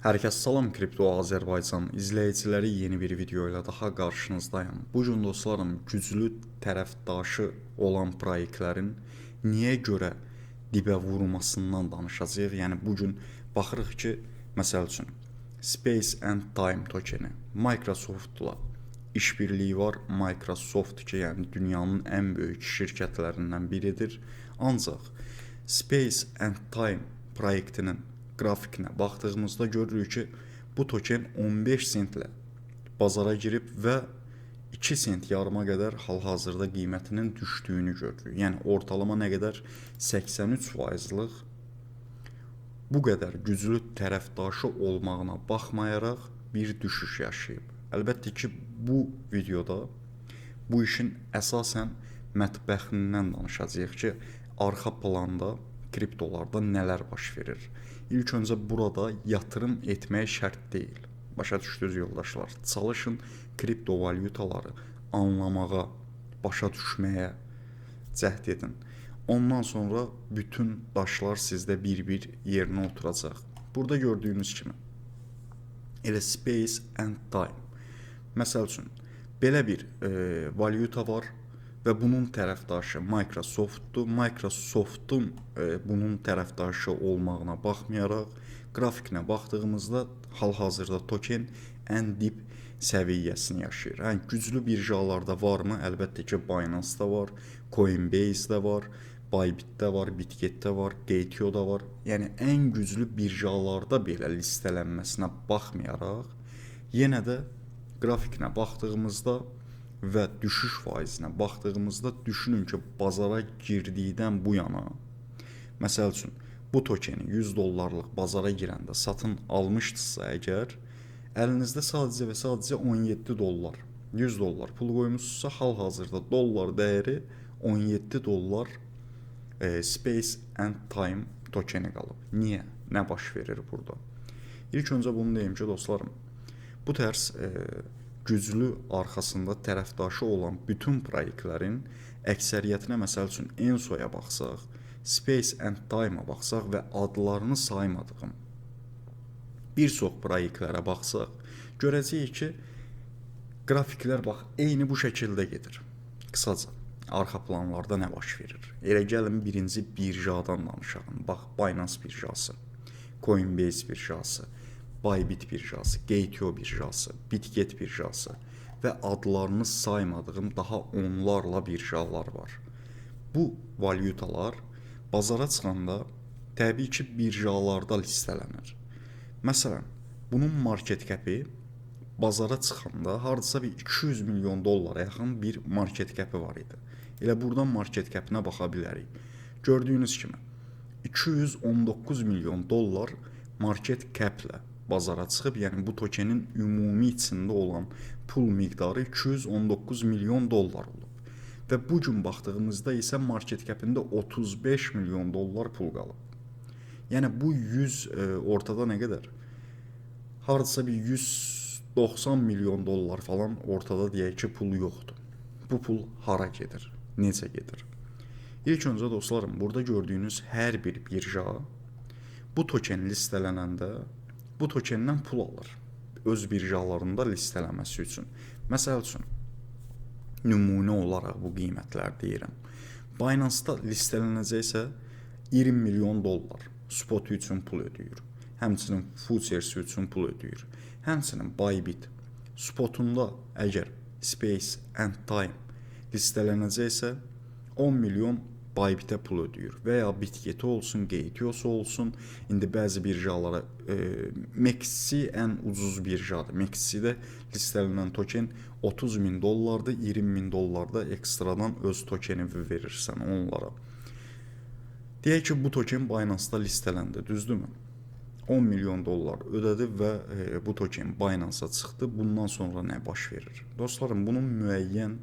Hər kəs salam, Kripto Azərbaycan izləyiciləri yeni bir video ilə daha qarşınızdayım. Bu gün dostlarım, güclü tərəfdaşı olan proyektlərin niyə görə dibə vurmasından danışacağıq. Yəni bu gün baxırıq ki, məsəl üçün Space and Time tokeni Microsoftla işbirliyi var. Microsoft ki, yəni dünyanın ən böyük şirkətlərindən biridir. Ancaq Space and Time proyektinin qrafikinə baxdığımızda görürük ki, bu token 15 sentlə bazara girib və 2 sent yarıma qədər hal-hazırda qiymətinin düşdüyünü görürük. Yəni ortalama nə qədər 83%-lıq bu qədər güclü tərəfdaşı olmağına baxmayaraq bir düşüş yaşayıb. Əlbəttə ki, bu videoda bu işin əsasən mətbəxindən danışacağıq ki, arxa planda kriptolarda nələr baş verir. İlk öncə burada yatırım etmək şərt deyil. Başa düşdünüz yoldaşlar. Çalışın kriptovalyutaları anlamağa, başa düşməyə cəhd edin. Ondan sonra bütün daşlar sizdə bir-bir yerinə oturacaq. Burada gördüyünüz kimi elə Space and Time. Məsəl üçün belə bir valyuta var və bunun tərəfdaşı Microsoftdur. Microsoftun bunun tərəfdaşı olmağına baxmayaraq qrafikinə baxdığımızda hal-hazırda token ən dip səviyyəsini yaşayır. Yəni güclü birjalarda varmı? Əlbəttə ki, Binance-da var, Coinbase-də var, Bybit-də var, Bitget-də var, Gate.io-da var. Yəni ən güclü birjalarda belə listelənməsinə baxmayaraq yenə də qrafikinə baxdığımızda və düşüş faizinə baxdığımızda düşünün ki, bazara girdikdən bu yana, məsəl üçün bu tokeni 100 dollarlıq bazara girəndə satın almışdınızsa əgər, əlinizdə sadəcə və sadəcə 17 dollar, 100 dollar pul qoymusunuzsa, hal-hazırda dollar dəyəri 17 dollar Space and Time tokeni qalıb. Niyə? Nə baş verir burada? İlk öncə bunu deyim ki, dostlarım, bu tərs güclü arxasında tərəfdaşı olan bütün proyektlərin əksəriyyətinə, məsəl üçün Ensoya baxsaq, Space and Time-a baxsaq və adlarını saymadığım bir çox proyektlərə baxsaq, görəcəyik ki, qrafiklər bax, eyni bu şəkildə gedir. Qısaca, arxa planlarda nə baş verir? Elə gəlin birinci birjadan danışalım. Bax, Binance birjası, Coinbase birjası, Bybit birjası, Gate.io birjası, Bitget birjası və adlarını saymadığım daha onlarla birjalar var. Bu valyutalar bazara çıxanda təbii ki, birjalarda listelənir. Məsələn, bunun market capi bazara çıxanda hardasa bir 200 milyon dollara yaxın bir market capi var idi. Elə buradan market capinə baxa bilərik. Gördüyünüz kimi 219 milyon dollar market caplə bazara çıxıb, yəni bu tokenin ümumi içində olan pul miqdarı 219 milyon dollar olub. Və bu gün baxdığımızda isə market capində 35 milyon dollar pul qalıb. Yəni bu 100 ortada nə qədər? Hardasa bir 190 milyon dollar falan ortada deyək ki, pul yoxdur. Bu pul hara gedir? Necə gedir? İlk öncə dostlarım, burada gördüyünüz hər bir birja bu token listelənəndə bu tokenden pul alır öz birjalarında listələməsi üçün. Məsəl üçün, nümunə olaraq bu qiymətlər deyirəm. Binance-da listelənəcəksə 20 milyon dollar spot üçün pul ödəyir. Həmçinin futures üçün pul ödəyir. Həmçinin Bybit spotunda əgər Space and Time listelənəcəksə 10 milyon Bybit'e pul ödəyir və ya Bitget'i olsun, Gate.io'su olsun. İndi bəzi birjalara Maxi ən ucuz birjadır. Maxi'də listelənən token 30 min dollardır, 20 min dollarda ekstradan öz tokeni verirsən onlara. Deyək ki, bu token Binance-da listelendi, düzdürmü? 10 milyon dollar ödədi və bu token Binance-a çıxdı. Bundan sonra nə baş verir? Dostlarım, bunun müəyyən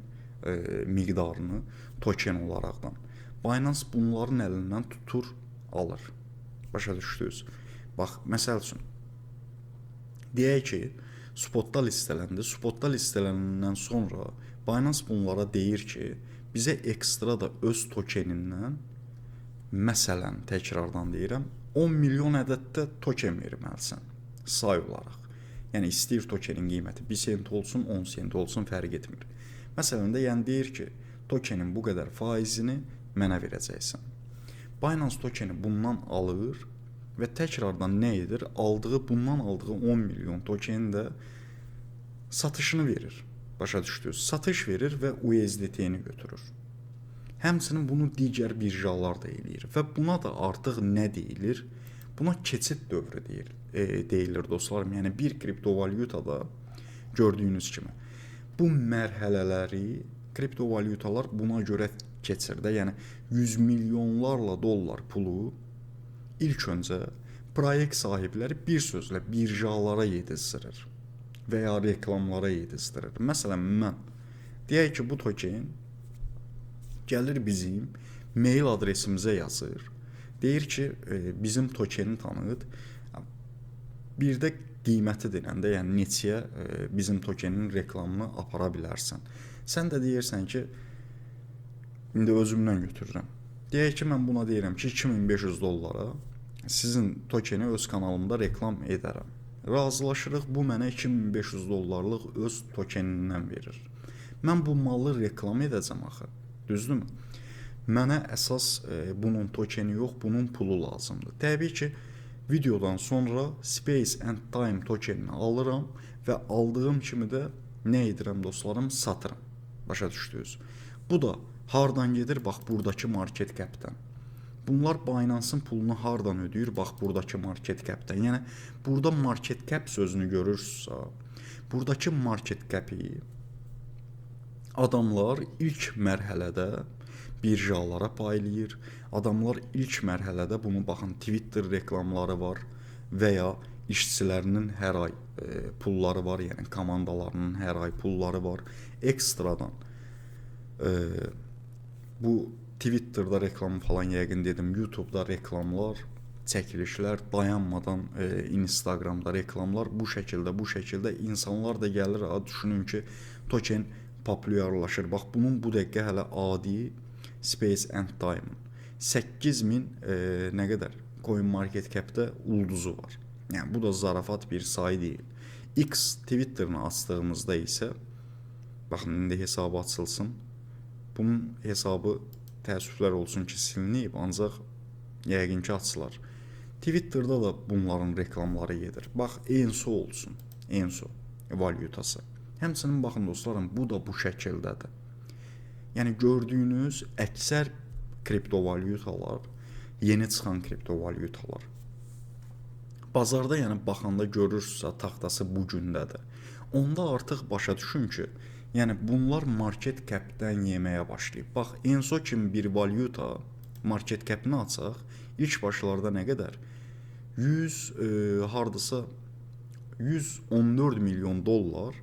miqdarını token olaraqdan Binance bunların əlindən tutur, alır. Başa düşdünüz? Bax, məsəl üçün, deyək ki, spotda listələndi. Spotda listelənəndən sonra Binance bunlara deyir ki, bizə ekstra da öz tokenindən, məsələn, təkrardan deyirəm, 10 milyon ədəddə token verməlisən. say olaraq. Yəni istəyir tokenin qiyməti 1 sent olsun, 10 sent olsun, fərq etmir. Məsələn də yəni deyir ki, tokenin bu qədər faizini mənə verəcəksən. Binance tokeni bundan alır və təkrardan nə edir? Bundan aldığı 10 milyon tokeni də satışını verir. Başa düşdünüz? Satış verir və USDT-ni götürür. Həmçinin bunu digər birjalar da eləyir və buna da artıq nə deyilir? Buna keçid dövrü deyilir dostlarım. Yəni bir kriptovalyutada gördüyünüz kimi bu mərhələləri kriptovalyutalar buna görə keçir də. Yəni 100 milyonlarla dollar pulu ilk öncə proyekt sahibləri bir sözlə birjalara yedizdirir və ya reklamlara yedizdirir. Məsələn, mən deyək ki, bu token gəlir bizim mail adresimizə yazır. Deyir ki, bizim tokeni tanıt. Bir də qiyməti denəndə, yəni neçəyə bizim tokenin reklamını apara bilərsən. Sən də deyirsən ki, indi özümdən götürürəm. Deyək ki, mən buna deyirəm ki, 2500 dollara sizin tokeni öz kanalımda reklam edərəm. Razılaşırıq, bu mənə 2500 dollarlıq öz tokenindən verir. Mən bu malı reklam edəcəm axı, düzdürmü? Mənə əsas bunun tokeni yox, bunun pulu lazımdır. Təbii ki, videodan sonra Space and Time tokenini alıram və aldığım kimi də nə edirəm dostlarım? Satıram. Başa düşdünüz? Bu da hardan gedir? Bax, buradakı market cap'dən. Bunlar Binance-ın pulunu hardan ödəyir? Bax, buradakı market cap'dən. Yəni, burada market cap sözünü görürsünüzsə, buradakı market cap'i adamlar ilk mərhələdə birjalara paylayır. Adamlar ilk mərhələdə bunu baxın, Twitter reklamları var və ya işçilərinin hər ay pulları var, yəni komandalarının hər ay pulları var. Ekstradan bu Twitter'da reklam falan yəqin dedim, YouTube'da reklamlar, çəkilişlər, dayanmadan Instagram'da reklamlar bu şəkildə insanlar da gəlir, düşünün ki, token populyarlaşır. Bax, bunun bu dəqiqə hələ adi Space and Time 8000 nə qədər coin market cap'də ulduzu var. Yəni bu da zarafat bir sayı deyil. X Twitter'ını açdığımızda isə baxın, indi hesabı açılsın. Bunun hesabı təəssüflər olsun ki, silinib, ancaq yəqin ki, açılar. Twitter'da da bunların reklamları gedir. Bax, ENSO olsun. ENSO valyutası. Həmçinin baxın dostlarım, bu da bu şəkildədir. Yəni gördüyünüz əksər kriptovalyutalar, yeni çıxan kriptovalyutalar. Bazarda yəni baxanda görürsünüzsə taxtası bu gündədir. Onda artıq başa düşün ki, yəni bunlar market cap'dən yeməyə başlayıb. Bax, ENSO kimi bir valyuta market cap'ini açaq, ilk başlarda nə qədər? Hardasa 114 milyon dollar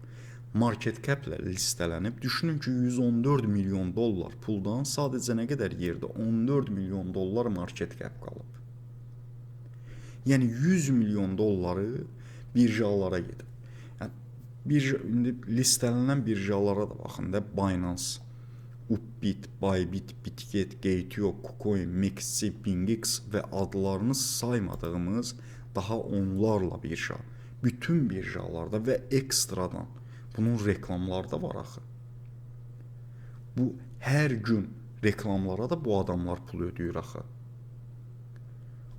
market cap'lə listelənib. Düşünün ki, 114 milyon dollar puldan sadəcə nə qədər yerdə? 14 milyon dollar market cap qalıb. Yəni 100 milyon dolları birjalara gedib. İndi listelənən birjalara da baxın da, Binance, Upbit, Bybit, Bitget, Gate.io, KuCoin, Mixi, BingX və adlarını saymadığımız daha onlarla birja. Bütün birjalarda və ekstradan bunun reklamları da var axı. Bu hər gün reklamlara da bu adamlar pul ödəyir axı.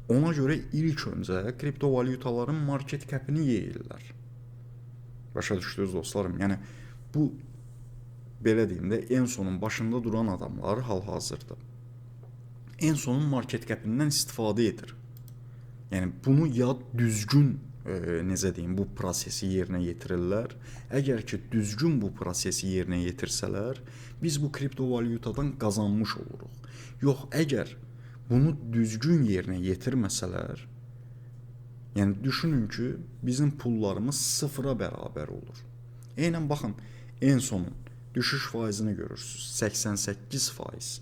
Ona görə ilk öncə kriptovalyutaların market cap'ini yeyirlər. Başa düşdünüz dostlarım? Yəni bu belə deyim də ENSO-nun başında duran adamlar hal-hazırda ENSO-nun market cap'indən istifadə edir. Yəni bunu ya düzgün necə deyim, bu prosesi yerinə yetirirlər. Əgər ki, düzgün bu prosesi yerinə yetirsələr, biz bu kriptovalyutadan qazanmış oluruq. Yox, əgər bunu düzgün yerinə yetirməsələr, yəni düşünün ki, bizim pullarımız sıfıra bərabər olur. Eynən baxın, ENSO-nun düşüş faizini görürsünüz, 88%.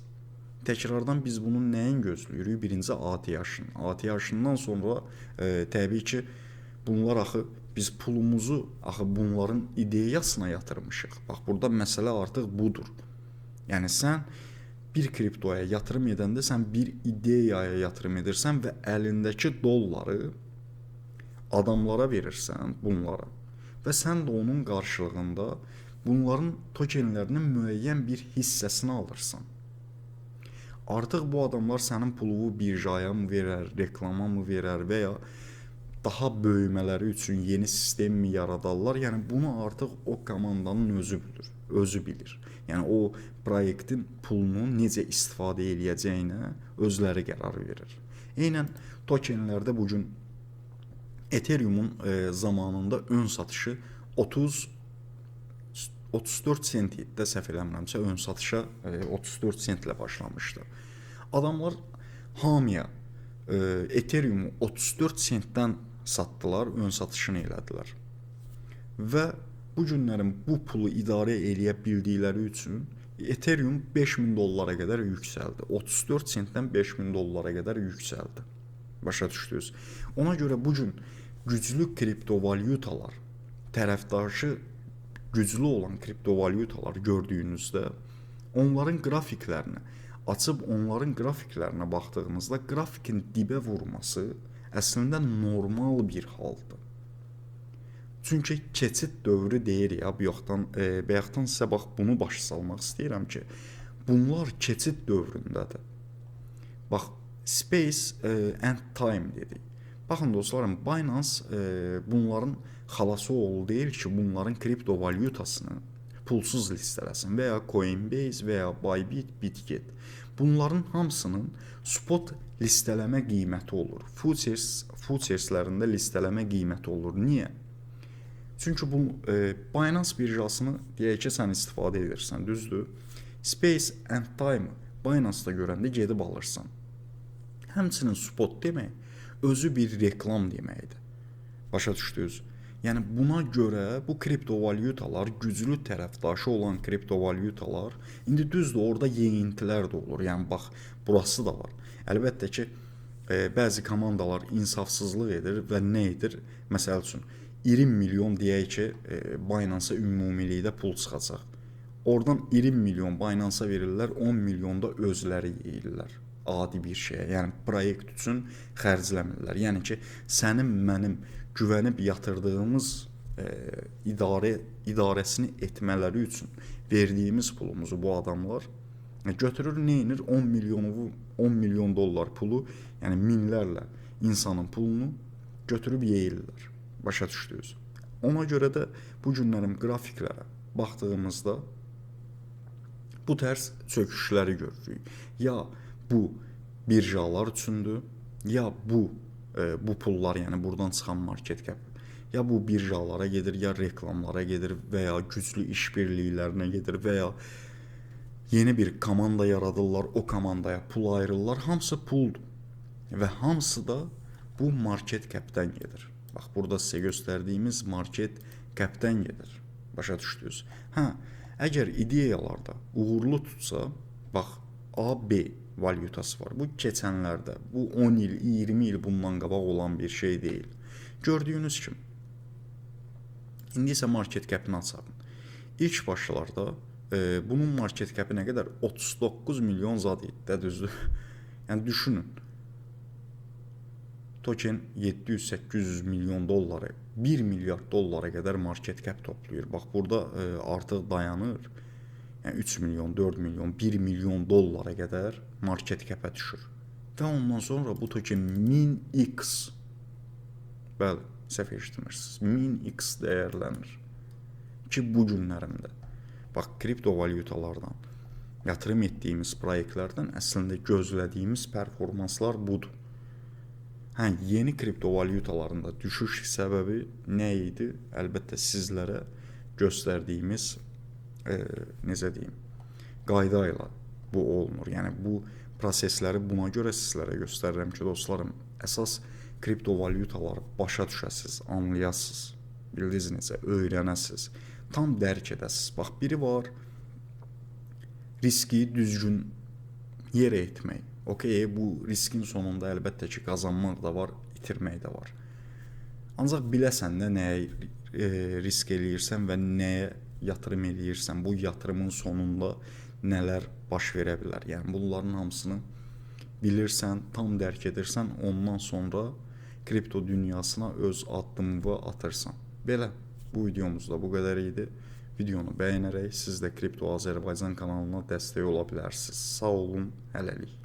Təkrardan biz bunun nəyin gözləyirik? Birinci ATH-ın. ATH-ından sonra təbii ki, bunlar axı biz pulumuzu axı bunların ideyasına yatırmışıq. Bax, burada məsələ artıq budur. Yəni sən bir kriptoya yatırım edəndə sən bir ideyaya yatırım edirsən və əlindəki dolları adamlara verirsən bunlara və sən də onun qarşılığında bunların tokenlərinin müəyyən bir hissəsini alırsan. Artıq bu adamlar sənin pulunu birjaya mı verər, reklama mı verər və ya daha böyümələri üçün yeni sistem mi yaradarlar? Yəni bunu artıq o komandanın özü bilir. Yəni o proyektin pulunu necə istifadə edəcəyinə özləri qərar verir. Eynən tokenlərdə bu gün Ethereum'un zamanında ön satışı 34 sent idi də, səhv eləmirəmsə, ön satışa 34 sentlə başlamışdı. Adamlar hamıya Ethereum'u 34 sentdən satdılar, ön satışını elədilər. Və bu günlərin bu pulu idarə eləyə bildikləri üçün Ethereum 5000 dollara qədər yüksəldi. 34 sentdən 5000 dollara qədər yüksəldi. Başa düşdünüz? Ona görə bu gün güclü kriptovalyutalar, tərəfdaşı güclü olan kriptovalyutalar gördüyünüzdə onların qrafiklərini açıb onların qrafiklərinə baxdığınızda qrafikin dibə vurması əslində normal bir haldır. Çünki keçid dövrü deyir ya, bayaqdan sizə bax bunu başa salmaq istəyirəm ki, bunlar keçid dövründədir. Bax, space and time dedik. Baxın dostlarım, Binance bunların xalası oğlu deyir ki, bunların kriptovalyutasını pulsuz listələsin və ya Coinbase və ya Bybit, Bitget. Bunların hamısının spot listələmə qiyməti olur. Futureslərində listələmə qiyməti olur. Niyə? Çünki bu Binance birjasını deyək ki, sən istifadə edirsən, düzdür? Space and Time Binance-da görəndə gedib alırsan. Həmçinin spot demək özü bir reklam deməkdir. Başa düşdünüz? Yəni buna görə bu kriptovalyutalar, güclü tərəfdaşı olan kriptovalyutalar, indi düzdür, orada yeyintilər də olur. Yəni bax, burası da var. Əlbəttə ki, bəzi komandalar insafsızlıq edir və nə edir? Məsəl üçün 20 milyon deyək ki, Binance-a ümumilikdə pul çıxacaq. Oradan 20 milyon Binance-a verirlər, 10 milyon da özləri yeyirlər. Adi bir şeyə, yəni proyekt üçün xərcləmirlər. Yəni ki, sənin mənim güvənib yatırdığımız idarəsini etmələri üçün verdiyimiz pulumuzu bu adamlar götürür, neyinir? 10 milyon dollar pulu, yəni minlərlə insanın pulunu götürüb yeyirlər. Başa düşdünüz? Ona görə də bu günlərin qrafiklərə baxdığımızda bu tərs çöküşləri görürük. Ya bu birjalar üçündür, ya bu pullar, yəni buradan çıxan market cap, ya bu birjalara gedir, ya reklamlara gedir və ya güclü işbirliklərinə gedir və ya yeni bir komanda yaradırlar, o komandaya pul ayırırlar. Hamısı puldur və hamısı da bu market capdən gedir. Bax, burada sizə göstərdiyimiz market capdən gedir. Başa düşdünüz? Əgər ideyalarda uğurlu tutsa, bax, AB valyutası var. Bu keçənlərdə, bu 10 il, 20 il bundan qabaq olan bir şey deyil. Gördüyünüz kimi. İndi isə market cap'ini açalım. İlk başlarda bunun market cap'i nə qədər? 39 milyon zad idi də, düzdür? Yəni düşünün. Token 700-800 milyon dolları, 1 milyard dollara qədər market cap toplayır. Bax, burada artıq dayanır. Yəni 3 milyon, 4 milyon, 1 milyon dollara qədər market cap'ə düşür. Və ondan sonra bu token 1000x, bəli, səhv eşitmirsiniz, 1000x dəyərlənir. Ki bu günlərində, bax, kriptovalyutalardan, yatırım etdiyimiz proyektlərdən əslində gözlədiyimiz performanslar budur. Yeni kriptovalyutalarında düşüş səbəbi nə idi? Əlbəttə sizlərə göstərdiyimiz necə deyim, qayda ilə bu olunur. Yəni bu prosesləri buna görə sizlərə göstərirəm ki, dostlarım, əsas kriptovalyutaları başa düşəsiz, anlayasınız, bildiniz necə, öyrənəsiz, tam dərk edəsiz. Bax, biri var, riski düzgün yerə etmək. Okey, bu riskin sonunda əlbəttə ki, qazanmaq da var, itirmək də var. Ancaq biləsən də nəyə risk eləyirsən və nəyə yatırım eləyirsən, bu yatırımın sonunda nələr baş verə bilər. Yəni bunların hamısını bilirsən, tam dərk edirsən, ondan sonra kripto dünyasına öz addımını atırsan. Belə bu videomuzda bu qədər idi. Videonu bəyənərək siz də Kripto Azərbaycan kanalına dəstək ola bilərsiniz. Sağ olun, hələlik.